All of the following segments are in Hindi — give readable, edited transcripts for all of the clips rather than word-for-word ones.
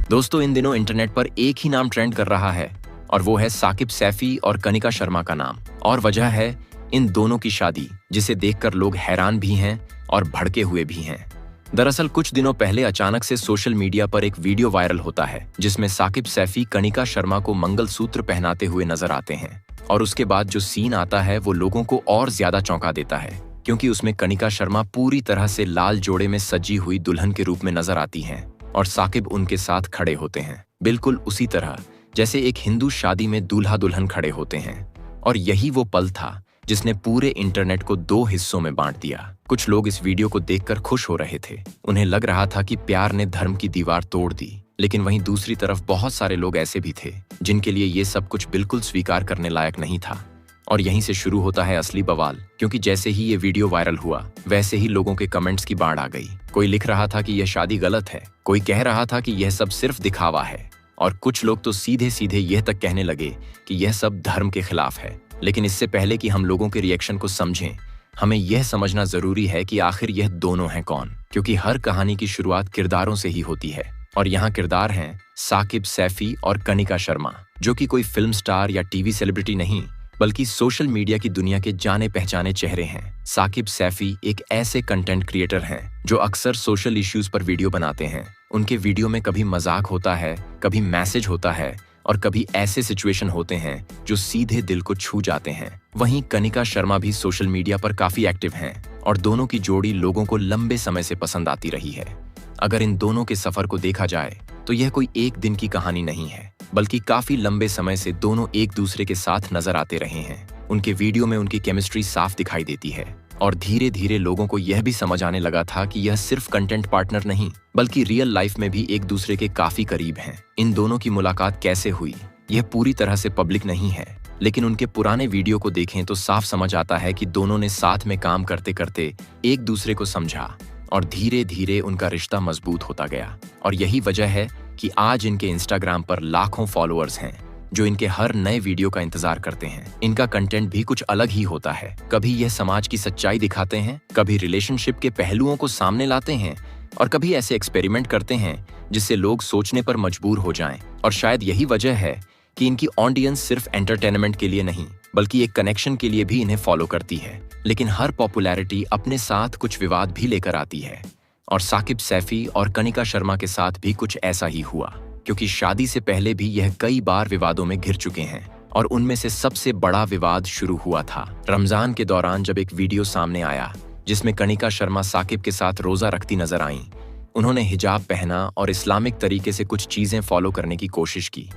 दोस्तों, इन दिनों इंटरनेट पर एक ही नाम ट्रेंड कर रहा है और वो है साकिब सैफी और कनिका शर्मा का नाम। और वजह है इन दोनों की शादी, जिसे देखकर लोग हैरान भी हैं और भड़के हुए भी हैं। दरअसल कुछ दिनों पहले अचानक से सोशल मीडिया पर एक वीडियो वायरल होता है जिसमें साकिब सैफी कनिका शर्मा को मंगलसूत्र पहनाते हुए नजर आते हैं। और उसके बाद जो सीन आता है वो लोगों को और ज्यादा चौंका देता है, क्योंकि उसमें कनिका शर्मा पूरी तरह से लाल जोड़े में सजी हुई दुल्हन के रूप में नजर आती हैं और साकिब उनके साथ खड़े होते हैं, बिल्कुल उसी तरह जैसे एक हिंदू शादी में दूल्हा दुल्हन खड़े होते हैं। और यही वो पल था जिसने पूरे इंटरनेट को दो हिस्सों में बांट दिया। कुछ लोग इस वीडियो को देखकर खुश हो रहे थे, उन्हें लग रहा था कि प्यार ने धर्म की दीवार तोड़ दी। लेकिन वहीं दूसरी तरफ बहुत सारे लोग ऐसे भी थे जिनके लिए ये सब कुछ बिल्कुल स्वीकार करने लायक नहीं था। और यहीं से शुरू होता है असली बवाल, क्योंकि जैसे ही ये वीडियो वायरल हुआ वैसे ही लोगों के कमेंट्स की बाढ़ आ गई। कोई लिख रहा था कि यह शादी गलत है, कोई कह रहा था कि यह सब सिर्फ दिखावा है, और कुछ लोग तो सीधे सीधे यह तक कहने लगे कि यह सब धर्म के खिलाफ है। लेकिन इससे पहले कि हम लोगों के रिएक्शन को समझें, हमें यह समझना जरूरी है कि आखिर यह दोनों हैं कौन, क्योंकि हर कहानी की शुरुआत किरदारों से ही होती है। और यहाँ किरदार हैं साकिब सैफी और कनिका शर्मा, जो कि कोई फिल्म स्टार या टीवी सेलिब्रिटी नहीं, बल्कि सोशल मीडिया की दुनिया के जाने पहचाने चेहरे हैं। साकिब सैफी एक ऐसे कंटेंट क्रिएटर हैं जो अक्सर सोशल इश्यूज पर वीडियो बनाते हैं। उनके वीडियो में कभी मजाक होता है, कभी मैसेज होता है और कभी ऐसे सिचुएशन होते हैं जो सीधे दिल को छू जाते हैं। वहीं कनिका शर्मा भी सोशल मीडिया पर काफी एक्टिव हैं और दोनों की जोड़ी लोगों को लंबे समय से पसंद आती रही है। अगर इन दोनों के सफर को देखा जाए तो यह कोई एक दिन की कहानी नहीं है, बल्कि काफी लंबे समय से दोनों एक दूसरे के साथ नजर आते रहे हैं। उनके वीडियो में उनकी केमिस्ट्री साफ दिखाई देती है और धीरे धीरे लोगों को यह भी समझ आने लगा था कि यह सिर्फ कंटेंट पार्टनर नहीं, बल्कि रियल लाइफ में भी एक दूसरे के काफी करीब हैं। इन दोनों की मुलाकात कैसे हुई यह पूरी तरह से पब्लिक नहीं है, लेकिन उनके पुराने वीडियो को देखें तो साफ समझ आता है कि दोनों ने साथ में काम करते करते एक दूसरे को समझा और धीरे धीरे उनका रिश्ता मजबूत होता गया। और यही वजह है कि आज इनके इंस्टाग्राम पर लाखों फॉलोअर्स हैं जो इनके हर नए वीडियो का इंतजार करते हैं। इनका कंटेंट भी कुछ अलग ही होता है, कभी यह समाज की सच्चाई दिखाते हैं, कभी रिलेशनशिप के पहलुओं को सामने लाते हैं और कभी ऐसे एक्सपेरिमेंट करते हैं जिससे लोग सोचने पर मजबूर हो जाएं। और शायद यही वजह है कि इनकी ऑडियंस सिर्फ एंटरटेनमेंट के लिए नहीं, बल्कि एक कनेक्शन के लिए भी इन्हें फॉलो करती है। लेकिन हर पॉपुलैरिटी अपने साथ कुछ विवाद भी लेकर आती है, और साकिब सैफी और कनिका शर्मा के साथ भी कुछ ऐसा ही हुआ, क्योंकि शादी से पहले भी यह कई बार विवादों में घिर चुके हैं। और उनमें से सबसे बड़ा विवाद शुरू हुआ था रमजान के दौरान, जब एक वीडियो सामने आया जिसमें कनिका शर्मा साकिब के साथ रोजा रखती नजर आईं। उन्होंने हिजाब पहना और इस्लामिक तरीके से कुछ चीजें फॉलो करने की कोशिश की।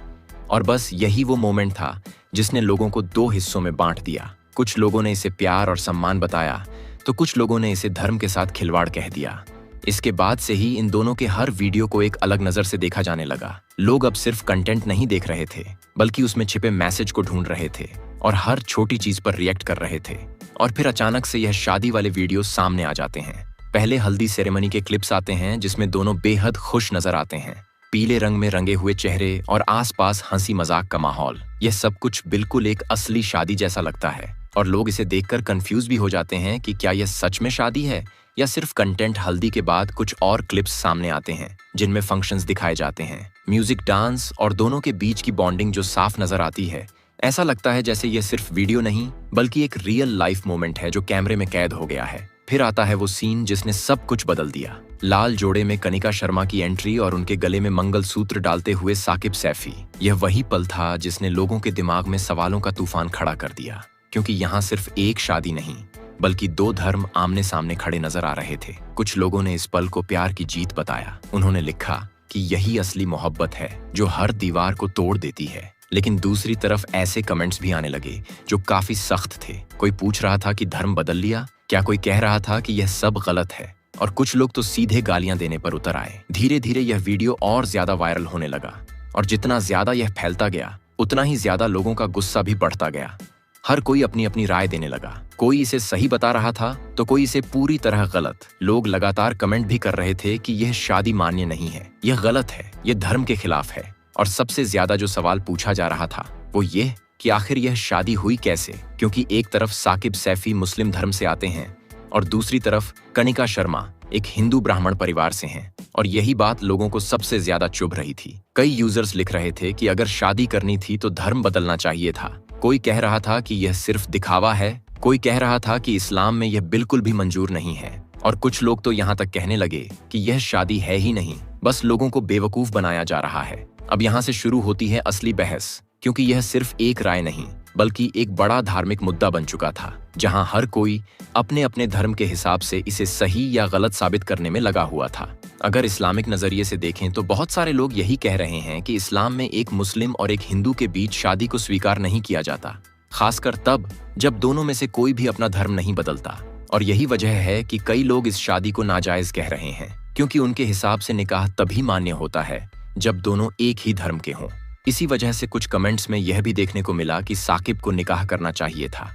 और बस यही वो मोमेंट था जिसने लोगों को दो हिस्सों में बांट दिया। कुछ लोगों ने इसे प्यार और सम्मान बताया, तो कुछ लोगों ने इसे धर्म के साथ खिलवाड़ कह दिया। इसके बाद से ही इन दोनों के हर वीडियो को एक अलग नजर से देखा जाने लगा। लोग अब सिर्फ कंटेंट नहीं देख रहे थे, बल्कि उसमें छिपे मैसेज को ढूंढ रहे थे और हर छोटी चीज पर रिएक्ट कर रहे थे। और फिर अचानक से यह शादी वाले वीडियो सामने आ जाते हैं। पहले हल्दी सेरेमनी के क्लिप्स आते हैं जिसमें दोनों बेहद खुश नजर आते हैं, पीले रंग में रंगे हुए चेहरे और आसपास हंसी मजाक का माहौल। यह सब कुछ बिल्कुल एक असली शादी जैसा लगता है और लोग इसे देखकर कंफ्यूज भी हो जाते हैं कि क्या यह सच में शादी है या सिर्फ कंटेंट। हल्दी के बाद कुछ और क्लिप्स सामने आते हैं जिनमें फंक्शंस दिखाए जाते हैं, म्यूजिक, डांस और दोनों के बीच की बॉन्डिंग जो साफ नजर आती है। ऐसा लगता है जैसे यह सिर्फ वीडियो नहीं, बल्कि एक रियल लाइफ मोमेंट है जो कैमरे में कैद हो गया है। फिर आता है वो सीन जिसने सब कुछ बदल दिया। लाल जोड़े में कनिका शर्मा की एंट्री और उनके गले में मंगलसूत्र डालते हुए साकिब सैफी। यह वही पल था जिसने लोगों के दिमाग में सवालों का तूफान खड़ा कर दिया, क्योंकि यहाँ सिर्फ एक शादी नहीं, बल्कि दो धर्म आमने सामने खड़े नजर आ रहे थे। कुछ लोगों ने इस पल को प्यार की जीत बताया। उन्होंने लिखा कि यही असली मोहब्बत है जो हर दीवार को तोड़ देती है। लेकिन दूसरी तरफ ऐसे कमेंट्स भी आने लगे जो काफी सख्त थे। कोई पूछ रहा था कि धर्म बदल लिया क्या, कोई कह रहा था कि यह सब गलत है, और कुछ लोग तो सीधे गालियां देने पर उतर आए। धीरे धीरे यह वीडियो और ज्यादा वायरल होने लगा, और जितना ज्यादा यह फैलता गया उतना ही ज्यादा लोगों का गुस्सा भी बढ़ता गया। हर कोई अपनी अपनी राय देने लगा। कोई इसे सही बता रहा था तो कोई इसे पूरी तरह गलत। लोग लगातार कमेंट भी कर रहे थे कि यह शादी मान्य नहीं है, यह गलत है, यह धर्म के खिलाफ है। और सबसे ज्यादा जो सवाल पूछा जा रहा था वो ये कि आखिर यह शादी हुई कैसे, क्योंकि एक तरफ साकिब सैफी मुस्लिम धर्म से आते हैं और दूसरी तरफ कनिका शर्मा एक हिंदू ब्राह्मण परिवार से हैं। और यही बात लोगों को सबसे ज्यादा चुभ रही थी। कई यूजर्स लिख रहे थे कि अगर शादी करनी थी तो धर्म बदलना चाहिए था। कोई कह रहा था कि यह सिर्फ दिखावा है, कोई कह रहा था कि इस्लाम में यह बिल्कुल भी मंजूर नहीं है, और कुछ लोग तो यहाँ तक कहने लगे कि यह शादी है ही नहीं, बस लोगों को बेवकूफ बनाया जा रहा है। अब यहाँ से शुरू होती है असली बहस, क्योंकि यह सिर्फ एक राय नहीं बल्कि एक बड़ा धार्मिक मुद्दा बन चुका था, जहां हर कोई अपने अपने धर्म के हिसाब से इसे सही या गलत साबित करने में लगा हुआ था। अगर इस्लामिक नजरिए से देखें तो बहुत सारे लोग यही कह रहे हैं कि इस्लाम में एक मुस्लिम और एक हिंदू के बीच शादी को स्वीकार नहीं किया जाता, खासकर तब जब दोनों में से कोई भी अपना धर्म नहीं बदलता। और यही वजह है कि कई लोग इस शादी को नाजायज कह रहे हैं, क्योंकि उनके हिसाब से निकाह तभी मान्य होता है जब दोनों एक ही धर्म के हों। इसी वजह से कुछ कमेंट्स में यह भी देखने को मिला कि साकिब को निकाह करना चाहिए था,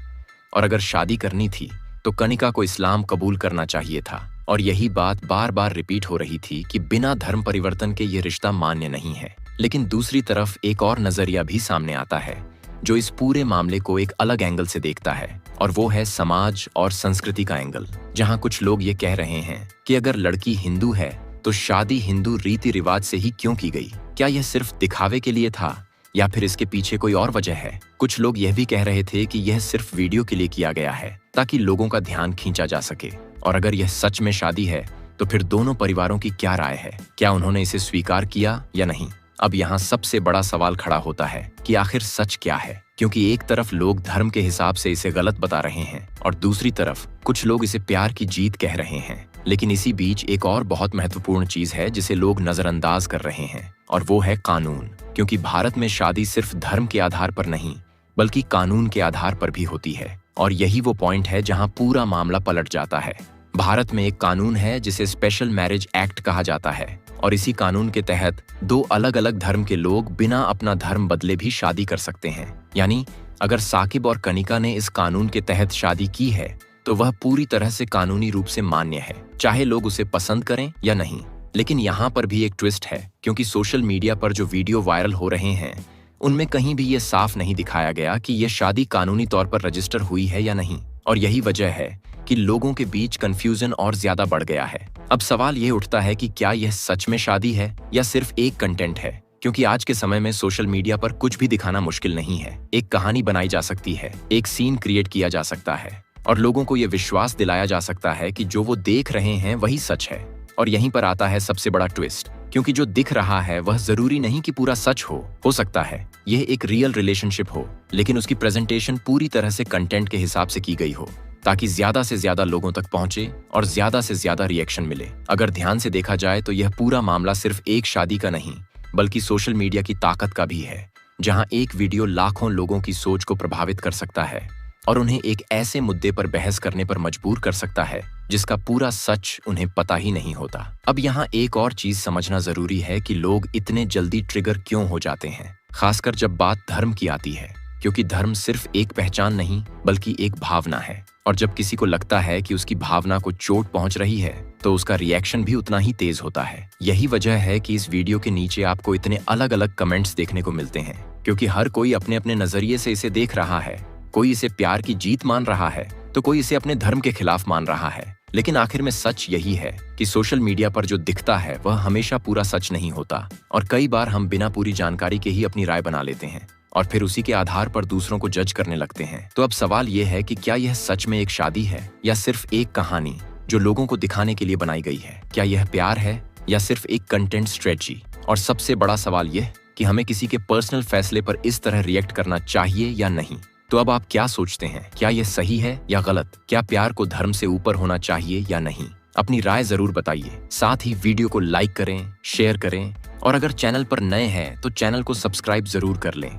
और अगर शादी करनी थी तो कनिका को इस्लाम कबूल करना चाहिए था। और यही बात बार बार रिपीट हो रही थी कि बिना धर्म परिवर्तन के ये रिश्ता मान्य नहीं है। लेकिन दूसरी तरफ एक और नजरिया भी सामने आता है जो इस पूरे मामले को एक अलग एंगल से देखता है, और वो है समाज और संस्कृति का एंगल, जहां कुछ लोग ये कह रहे हैं कि अगर लड़की हिंदू है तो शादी हिंदू रीति रिवाज से ही क्यों की गई? क्या यह सिर्फ दिखावे के लिए था या फिर इसके पीछे कोई और वजह है? कुछ लोग यह भी कह रहे थे कि यह सिर्फ वीडियो के लिए किया गया है ताकि लोगों का ध्यान खींचा जा सके। और अगर यह सच में शादी है तो फिर दोनों परिवारों की क्या राय है? क्या उन्होंने इसे स्वीकार किया या नहीं? अब यहाँ सबसे बड़ा सवाल खड़ा होता है कि आखिर सच क्या है, क्योंकि एक तरफ लोग धर्म के हिसाब से इसे गलत बता रहे हैं और दूसरी तरफ कुछ लोग इसे प्यार की जीत कह रहे हैं। लेकिन इसी बीच एक और बहुत महत्वपूर्ण चीज है जिसे लोग नजरअंदाज कर रहे हैं, और वो है कानून। क्योंकि भारत में शादी सिर्फ धर्म के आधार पर नहीं बल्कि कानून के आधार पर भी होती है, और यही वो पॉइंट है जहां पूरा मामला पलट जाता है। भारत में एक कानून है जिसे स्पेशल मैरिज एक्ट कहा जाता है, और इसी कानून के तहत दो अलग अलग धर्म के लोग बिना अपना धर्म बदले भी शादी कर सकते हैं। यानी अगर साकिब और कनिका ने इस कानून के तहत शादी की है तो वह पूरी तरह से कानूनी रूप से मान्य है, चाहे लोग उसे पसंद करें या नहीं। लेकिन यहाँ पर भी एक ट्विस्ट है, क्योंकि सोशल मीडिया पर जो वीडियो वायरल हो रहे हैं उनमें कहीं भी ये साफ नहीं दिखाया गया कि यह शादी कानूनी तौर पर रजिस्टर हुई है या नहीं, और यही वजह है कि लोगों के बीच कंफ्यूजन और ज्यादा बढ़ गया है। अब सवाल ये उठता है कि क्या यह सच में शादी है या सिर्फ एक कंटेंट है, क्योंकि आज के समय में सोशल मीडिया पर कुछ भी दिखाना मुश्किल नहीं है। एक कहानी बनाई जा सकती है, एक सीन क्रिएट किया जा सकता है और लोगों को यह विश्वास दिलाया जा सकता है कि जो वो देख रहे हैं वही सच है। और यहीं पर आता है सबसे बड़ा ट्विस्ट, क्योंकि जो दिख रहा है वह जरूरी नहीं कि पूरा सच हो सकता है यह एक रियल रिलेशनशिप हो, लेकिन उसकी प्रेजेंटेशन पूरी तरह से कंटेंट के हिसाब से की गई हो, ताकि ज्यादा से ज्यादा लोगों तक पहुंचे और ज्यादा से ज्यादा रिएक्शन मिले। अगर ध्यान से देखा जाए तो यह पूरा मामला सिर्फ एक शादी का नहीं बल्कि सोशल मीडिया की ताकत का भी है, जहां एक वीडियो लाखों लोगों की सोच को प्रभावित कर सकता है और उन्हें एक ऐसे मुद्दे पर बहस करने पर मजबूर कर सकता है जिसका पूरा सच उन्हें पता ही नहीं होता। अब यहाँ एक और चीज समझना जरूरी है कि लोग इतने जल्दी ट्रिगर क्यों हो जाते हैं, खासकर जब बात धर्म की आती है, क्योंकि धर्म सिर्फ एक पहचान नहीं बल्कि एक भावना है, और जब किसी को लगता है कि उसकी भावना को चोट पहुंच रही है तो उसका रिएक्शन भी उतना ही तेज होता है। यही वजह है कि इस वीडियो के नीचे आपको इतने अलग अलग कमेंट्स देखने को मिलते हैं, क्योंकि हर कोई अपने अपने नजरिए से इसे देख रहा है। कोई इसे प्यार की जीत मान रहा है तो कोई इसे अपने धर्म के खिलाफ मान रहा है। लेकिन आखिर में सच यही है कि सोशल मीडिया पर जो दिखता है वह हमेशा पूरा सच नहीं होता, और कई बार हम बिना पूरी जानकारी के ही अपनी राय बना लेते हैं और फिर उसी के आधार पर दूसरों को जज करने लगते हैं। तो अब सवाल यह है कि क्या यह सच में एक शादी है या सिर्फ एक कहानी जो लोगों को दिखाने के लिए बनाई गई है? क्या यह प्यार है या सिर्फ एक कंटेंट स्ट्रेटजी? और सबसे बड़ा सवाल यह कि हमें किसी के पर्सनल फैसले पर इस तरह रिएक्ट करना चाहिए या नहीं। तो अब आप क्या सोचते हैं? क्या यह सही है या गलत? क्या प्यार को धर्म से ऊपर होना चाहिए या नहीं? अपनी राय जरूर बताइए। साथ ही वीडियो को लाइक करें, शेयर करें, और अगर चैनल पर नए हैं तो चैनल को सब्सक्राइब जरूर कर लें।